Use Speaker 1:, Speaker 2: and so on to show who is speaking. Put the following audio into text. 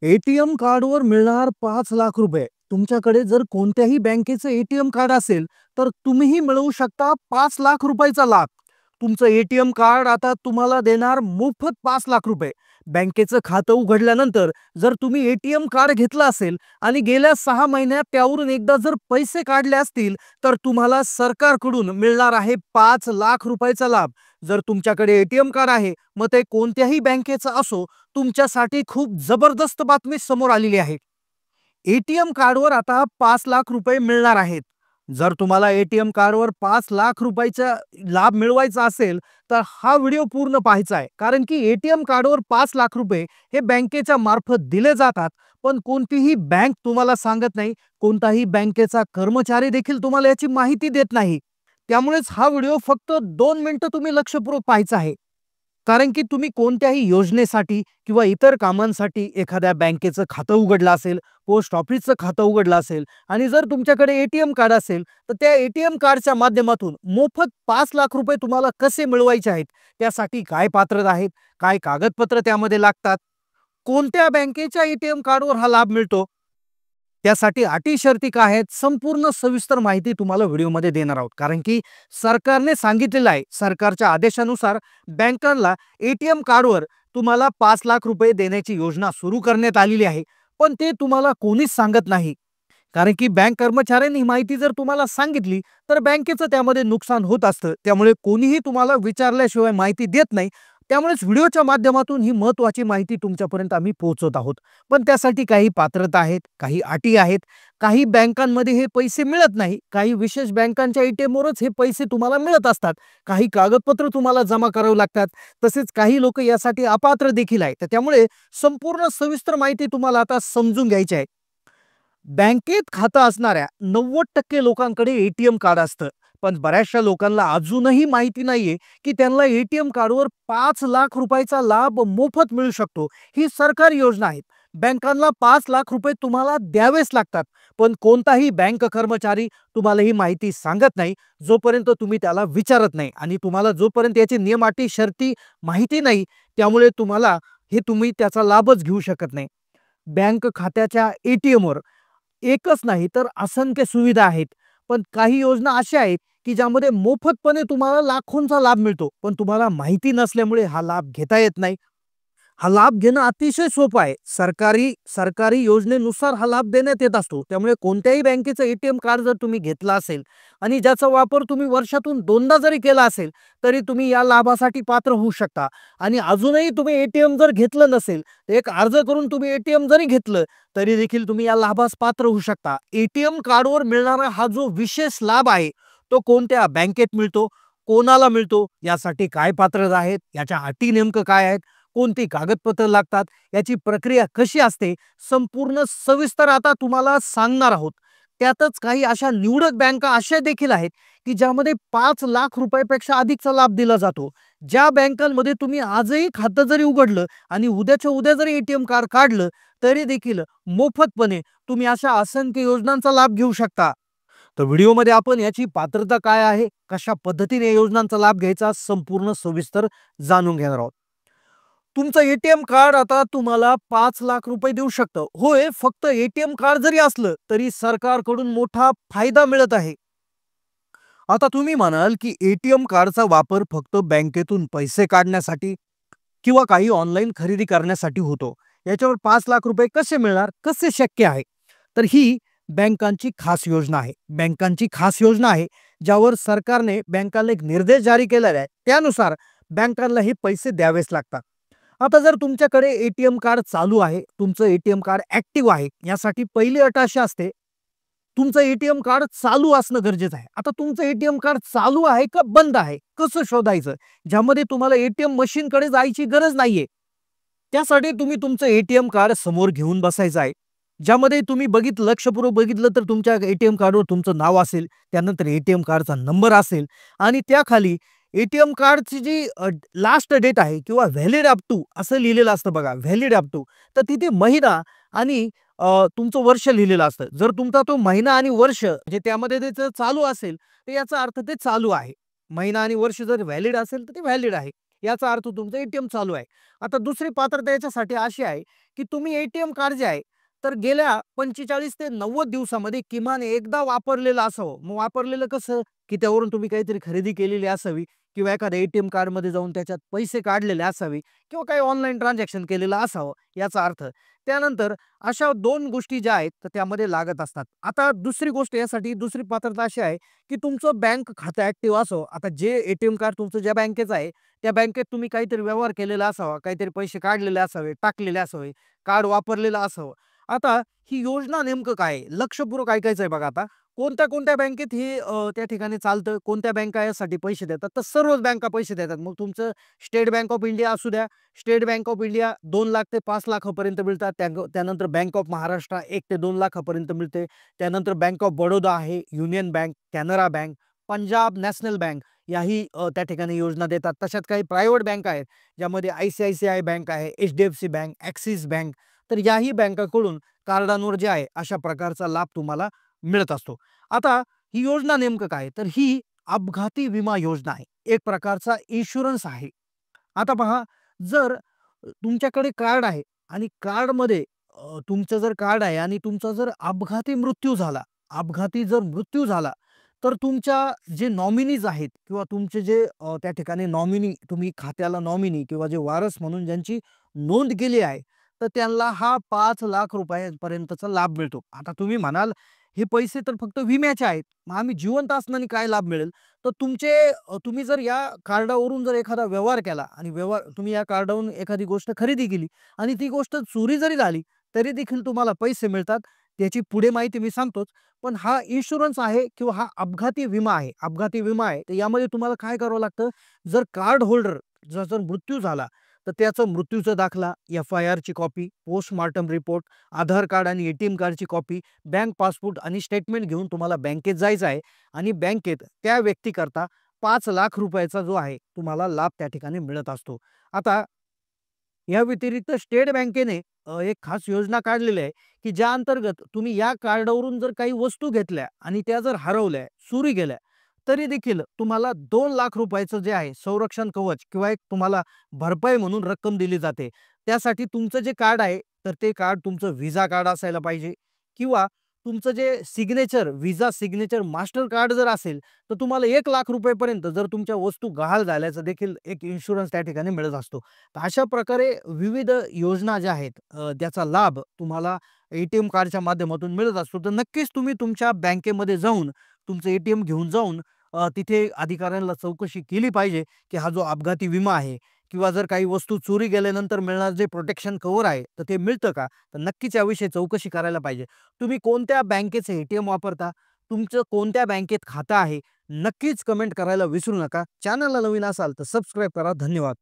Speaker 1: ATM कार्डवर मिळणार 5 लाख रुपये. तुमच्याकडे जर कोणत्याही बँकेचं एटीएम कार्ड असेल तर तुम्हीही मिळवू शकता 5 लाख रुपयाचा लाभ. तुमचं एटीएम कार्ड आता तुम्हाला देणार मोफत 5 लाख रुपये. बँकेचं खातं उघडल्यानंतर जर तुम्ही एटीएम कार्ड घेतलं असेल आणि गेल्या 6 महिन्यात त्यावरून एकदा जर पैसे काढले असतील तर तुम्हाला सरकारकडून मिळणार आहे 5 लाख रुपयाचा लाभ. जर तुमच्याकडे एटीएम कार्ड आहे, मग ते कोणत्याही बँकेचं असो, तुमच्यासाठी खूप जबरदस्त बातमी समोर आलेली आहे. एटीएम कार्डवर आता 5 लाख रुपये मिळणार आहेत. जर तुम्हाला एटीएम कार्डवर 5 लाख रुपयाचा लाभ मिळवायचा असेल तर हा व्हिडिओ पूर्ण पाहायचा आहे. कारण की एटीएम कार्डवर 5 लाख रुपये हे बँकेच्या मार्फत दिले जातात, पण कोणतीही बँक तुम्हाला सांगत नाही, कोणताही बँकेचा कर्मचारी देखील तुम्हाला याची माहिती देत नाही. त्यामुळेच हा व्हिडिओ फक्त 2 मिनिटं तुम्ही लक्षपूर्वक पाहायचा आहे. कारण की तुम्ही कोणत्याही योजनेसाठी किंवा इतर कामांसाठी एखाद्या बँकेचं खातं उघडलं असेल, पोस्ट ऑफिसचं खातं उघडलं असेल आणि जर तुमच्याकडे एटीएम कार्ड असेल, तर त्या एटीएम कार्डच्या माध्यमातून मोफत 5 लाख रुपये तुम्हाला कसे मिळवायचे आहेत, त्यासाठी काय पात्रता आहेत, काय कागदपत्र त्यामध्ये लागतात, कोणत्या बँकेच्या एटीएम कार्डवर हा लाभ मिळतो, त्यासाठी अटी शर्ती काय आहेत, संपूर्ण सविस्तर माहिती तुम्हाला व्हिडिओमध्ये देणार आहोत. कारण की सरकारने सांगितलेलं आहे, सरकारच्या आदेशानुसार बँकांना एटीएम कार्डवर तुम्हाला 5 लाख रुपये देण्याची योजना सुरू करण्यात आलेली आहे. पण ते तुम्हाला कोणीच सांगत नाही. कारण की बँक कर्मचाऱ्यांनी ही माहिती जर तुम्हाला सांगितली तर बँकेचं त्यामध्ये नुकसान होत असतं. त्यामुळे कोणीही तुम्हाला विचारल्याशिवाय माहिती देत नाही. त्यामुळेच व्हिडिओच्या माध्यमातून ही महत्त्वाची माहिती तुमच्यापर्यंत आम्ही पोहोचवत आहोत. पण त्यासाठी काही पात्रता आहेत, काही अटी आहेत. काही बँकांमध्ये हे पैसे मिळत नाही. काही विशेष बँकांच्या एटीएमवरच हे पैसे तुम्हाला मिळत असतात. काही कागदपत्र तुम्हाला जमा करावी लागतात. तसेच काही लोक यासाठी अपात्र देखील आहेत. तर त्यामुळे संपूर्ण सविस्तर माहिती तुम्हाला आता समजून घ्यायची आहे. बँकेत खातं असणाऱ्या 90% लोकांकडे एटीएम कार्ड असतं. पण बऱ्याचशा लोकांना अजूनही माहिती नाहीये की त्यांना एटीएम कार्डवर 5 लाख रुपयाचा लाभ मोफत मिळू शकतो. ही सरकारी योजना आहे. बँकांना 5 लाख रुपये तुम्हाला द्यावेच लागतात. पण कोणताही बँक कर्मचारी तुम्हाला ही माहिती सांगत नाही, जोपर्यंत तुम्ही त्याला विचारत नाही आणि तुम्हाला जोपर्यंत याचे नियम, अटी, शर्ती माहिती नाही, त्यामुळे तुम्ही त्याचा लाभच घेऊ शकत नाही. बँक खात्याच्या एटीएमवर एकच नाही तर असंख्य सुविधा आहेत. पण काही योजना अशा आहेत की ज्यामध्ये मोफतपणे तुम्हाला लाखोंचा लाभ मिळतो, पण तुम्हाला माहिती नसल्यामुळे हा लाभ घेता येत नाही. हा लाभ घेणं अतिशय सोपं आहे. सरकारी सरकारी योजनेनुसार हा लाभ देण्यात येत असतो. त्यामुळे कोणत्याही बँकेचं एटीएम कार्ड जर तुम्ही घेतलं असेल आणि ज्याचा वापर तुम्ही वर्षातून 2दा जरी केला असेल, तरी तुम्ही या लाभासाठी पात्र होऊ शकता. आणि अजूनही तुम्ही एटीएम जर घेतलं नसेल, तर एक अर्ज करून तुम्ही एटीएम जरी घेतलं, तरी देखील तुम्ही या लाभास पात्र होऊ शकता. एटीएम कार्डवर मिळणारा हा जो विशेष लाभ आहे, तो कोणत्या बँकेत मिळतो, कोणाला मिळतो, यासाठी काय पात्रता आहेत, याच्या अटी नेमकं काय आहेत, कोणती कागदपत्र लागतात, याची प्रक्रिया कशी असते, संपूर्ण सविस्तर आता तुम्हाला सांगणार आहोत. त्यातच काही अशा निवडक बँका अशा देखील आहेत की ज्यामध्ये 5 लाख रुपयापेक्षा अधिकचा लाभ दिला जातो. ज्या बँकांमध्ये तुम्ही आजही खातं जरी उघडलं आणि उद्याच्या उद्या जरी एटीएम कार्ड काढलं, तरी देखील मोफतपणे तुम्ही अशा असंख्य योजनांचा लाभ घेऊ शकता. तर व्हिडिओमध्ये आपण याची पात्रता काय आहे, कशा पद्धतीने योजनांचा लाभ घ्यायचा, संपूर्ण सविस्तर जाणून घेणार आहोत. तुमचं एटीएम कार्ड आता तुम्हाला 5 लाख रुपये देऊ शकतं. होय, फक्त एटीएम कार्ड जरी असलं तरी सरकारकडून मोठा फायदा मिळत आहे. आता तुम्ही म्हणाल की एटीएम कार्डचा वापर फक्त बँकेतून पैसे काढण्यासाठी किंवा काही ऑनलाईन खरेदी करण्यासाठी होतो. याच्यावर 5 लाख रुपये कसे मिळणार, कसे शक्य आहे? तर ही बँकांची खास योजना आहे. बँकांची खास योजना आहे ज्यावर सरकारने बँकांना एक निर्देश जारी केलेला आहे. त्यानुसार बँकांना हे पैसे द्यावेच लागतात. आता जर तुमच्याकडे एटीएम कार्ड चालू आहे, तुमचं एटीएम कार्ड ऍक्टिव्ह आहे, यासाठी पहिली अट अशी असते, तुमचं एटीएम कार्ड चालू असणं गरजेचं आहे. आता तुमचं एटीएम कार्ड चालू आहे का बंद आहे, कसं शोधायचं? ज्यामध्ये तुम्हाला एटीएम मशीनकडे जायची गरज नाहीये. त्यासाठी तुम्ही तुमचं एटीएम कार्ड समोर घेऊन बसायचं आहे. ज्यामध्ये तुम्ही लक्षपूर्वक बघितलं तर तुमच्या एटीएम कार्डवर तुमचं नाव असेल, त्यानंतर एटीएम कार्डचा नंबर असेल आणि त्याखाली एटीएम कार्डची जी लास्ट डेट आहे किंवा व्हॅलिड अप टू असं लिहिलेलं असतं बघा, व्हॅलिड अप टू. तर तिथे महिना आणि तुमचं वर्ष लिहिलेलं असतं. जर तुमचा तो महिना आणि वर्ष म्हणजे त्यामध्ये त्याचं चालू असेल, तर याचा अर्थ ते चालू आहे. महिना आणि वर्ष जर व्हॅलिड असेल तर ते व्हॅलिड आहे. याचा अर्थ तुमचं एटीएम चालू आहे. आता दुसरी पात्रता याच्यासाठी अशी आहे, की तुम्ही एटीएम कार्ड जे आहे, तर गेल्या 45 ते 90 दिवसामध्ये किमान एकदा वापरलेलं असावं. मग वापरलेलं कसं, की त्यावरून तुम्ही काहीतरी खरेदी केलेली असावी किंवा एखाद्या एटीएम कार्डमध्ये जाऊन त्याच्यात पैसे काढलेले असावे किंवा काही ऑनलाईन ट्रान्झॅक्शन केलेलं असावं याचा अर्थ. त्यानंतर अशा 2 गोष्टी ज्या आहेत, तर त्यामध्ये लागत असतात. आता दुसरी गोष्ट यासाठी दुसरी पात्रता अशी आहे, की तुमचं बँक खातं ॲक्टिव्ह असावं. आता जे एटीएम कार्ड तुमचं ज्या बँकेचं आहे, त्या बँकेत तुम्ही काहीतरी व्यवहार केलेला असावा, काहीतरी पैसे काढलेले असावे, टाकलेले असावे, कार्ड वापरलेलं असावं. आता ही योजना नेमकं काय आहे? लक्षपूर्वक ऐकायचं आहे बघा आता. कोणत्या-कोणत्या बँकेत हे त्या ठिकाणी चालतं, कोणत्या बँका यासाठी पैसे देतात, तर सर्वच बँका पैसे देतात. मग तुमचं स्टेट बँक ऑफ इंडिया असू द्या, स्टेट बँक ऑफ इंडिया 2,00,000 ते 5,00,000 पर्यंत मिळतात. त्यानंतर बँक ऑफ महाराष्ट्र 1 ते 2,00,000 पर्यंत मिळते. त्यानंतर बँक ऑफ बडोदा आहे, union bank, Canara bank, Punjab national bank याही त्या ठिकाणी योजना देतात. तशात काही प्रायव्हेट बँक आहेत, ज्यामध्ये ICICI बँक आहे, HDFC बँक, ॲक्सिस बँक. तर याही बँकाकडून कार्डांवर जे आहे अशा प्रकारचा लाभ तुम्हाला मिळत असतो. आता ही योजना नेमकं काय? तर ही अपघाती विमा योजना आहे. एक प्रकारचा इन्शुरन्स आहे. आता पहा, जर तुमच्याकडे कार्ड आहे आणि कार्डमध्ये तुमचं जर कार्ड आहे आणि तुमचा जर अपघाती जर मृत्यू झाला, तर तुमच्या जे नॉमिनीज आहेत किंवा तुमचे जे त्या ठिकाणी नॉमिनी तुम्ही खात्याला नॉमिनी किंवा जे वारस म्हणून ज्यांची नोंद केली आहे, तर त्यांना हा 5,00,000 रुपयांपर्यंतचा लाभ मिळतो. आता तुम्ही म्हणाल, हे पैसे तर फक्त विम्याचे आहेत. मग आम्ही जिवंत असताना काय लाभ मिळेल? तर तुम्ही जर या कार्डावरून जर एखादा व्यवहार केला आणि तुम्ही या कार्डावरून एखादी गोष्ट खरेदी केली आणि ती गोष्ट चोरी जरी झाली, तरी देखील तुम्हाला पैसे मिळतात. त्याची पुढे माहिती मी सांगतोच. पण हा इन्शुरन्स आहे किंवा हा अपघाती विमा आहे. तर यामध्ये तुम्हाला काय करावं लागतं? जर कार्ड होल्डर जर मृत्यू झाला, तर त्याचा मृत्यूचा दाखला, एफ-आय-आरची कॉपी, पोस्टमार्टम रिपोर्ट, आधार कार्ड आणि एटीएम कार्डची कॉपी, बँक पासबुक आणि स्टेटमेंट घेऊन तुम्हाला बँकेत जायचं आहे आणि बँकेत त्या व्यक्तीकरता 5,00,000 रुपयाचा जो आहे तुम्हाला लाभ त्या ठिकाणी मिळत असतो. आता या व्यतिरिक्त स्टेट बँकेने एक खास योजना काढलेली आहे, की ज्या अंतर्गत तुम्ही या कार्डवरून जर काही वस्तू घेतल्या आणि त्या जर हरवल्या, चोरी गेल्या, तरी देखील तुम्हाला 2,00,000 रुपयाचं जे आहे संरक्षण कवच किंवा एक तुम्हाला भरपाई म्हणून रक्कम दिली जाते. त्यासाठी तुमचं जे कार्ड आहे, तर ते कार्ड तुमचं व्हिसा कार्ड असायला पाहिजे किंवा तुमचं जे व्हिसा सिग्नेचर मास्टर कार्ड जर असेल, तर तुम्हाला 1,00,000 रुपयेपर्यंत जर तुमच्या वस्तू गहाळ झाल्याचा देखील एक इन्शुरन्स त्या ठिकाणी मिळत असतो. तर अशा प्रकारे विविध योजना ज्या आहेत त्याचा लाभ तुम्हाला एटीएम कार्डच्या माध्यमातून मिळत असतो. तर नक्कीच तुम्ही तुमच्या बँकेमध्ये जाऊन तुमचं एटीएम घेऊन जाऊन तिथे अधिकाऱ्यांना चौकशी केली पाहिजे, की हा जो अपघाती विमा आहे किंवा जर काही वस्तू चोरी गेल्यानंतर मिळणारं जे प्रोटेक्शन कव्हर आहे, तर ते मिळतं का? तर नक्कीच याविषयी चौकशी करायला पाहिजे. तुम्ही कोणत्या बँकेचं एटीएम वापरता? तुमचं कोणत्या बँकेत खातं आहे? नक्कीच कमेंट करायला विसरू नका. चॅनलला नवीन असाल तर सबस्क्राईब करा. धन्यवाद.